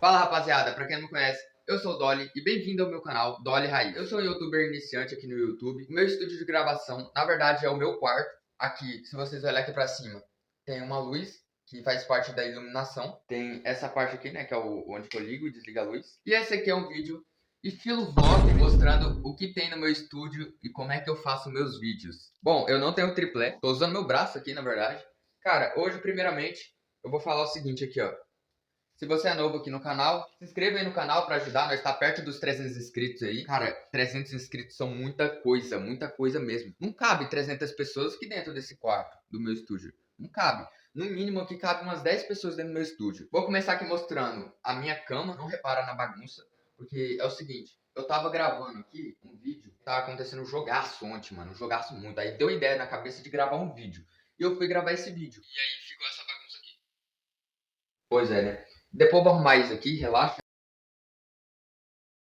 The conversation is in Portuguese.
Fala rapaziada, pra quem não me conhece, eu sou o Dolly e bem-vindo ao meu canal Dolly Raiz. Eu sou um youtuber iniciante aqui no YouTube. O meu estúdio de gravação, na verdade, é o meu quarto. Aqui, se vocês olharem aqui pra cima, tem uma luz que faz parte da iluminação. Tem essa parte aqui, né, que é onde eu ligo e desligo a luz. E esse aqui é um vídeo estilo vlog, mostrando o que tem no meu estúdio e como é que eu faço meus vídeos. Bom, eu não tenho tripé, tô usando meu braço aqui, na verdade. Cara, hoje, primeiramente, eu vou falar o seguinte aqui, ó. Se você é novo aqui no canal, se inscreva aí no canal para ajudar. Nós está perto dos 300 inscritos aí. Cara, 300 inscritos são muita coisa mesmo. Não cabe 300 pessoas aqui dentro desse quarto do meu estúdio. Não cabe. No mínimo aqui cabe umas 10 pessoas dentro do meu estúdio. Vou começar aqui mostrando a minha cama. Não repara na bagunça, porque é o seguinte. Eu tava gravando aqui um vídeo. Tava acontecendo um jogaço ontem, mano. Um jogaço muito. Aí deu ideia na cabeça de gravar um vídeo. E eu fui gravar esse vídeo. E aí ficou essa bagunça aqui. Pois é, né? Depois eu vou arrumar isso aqui, relaxa.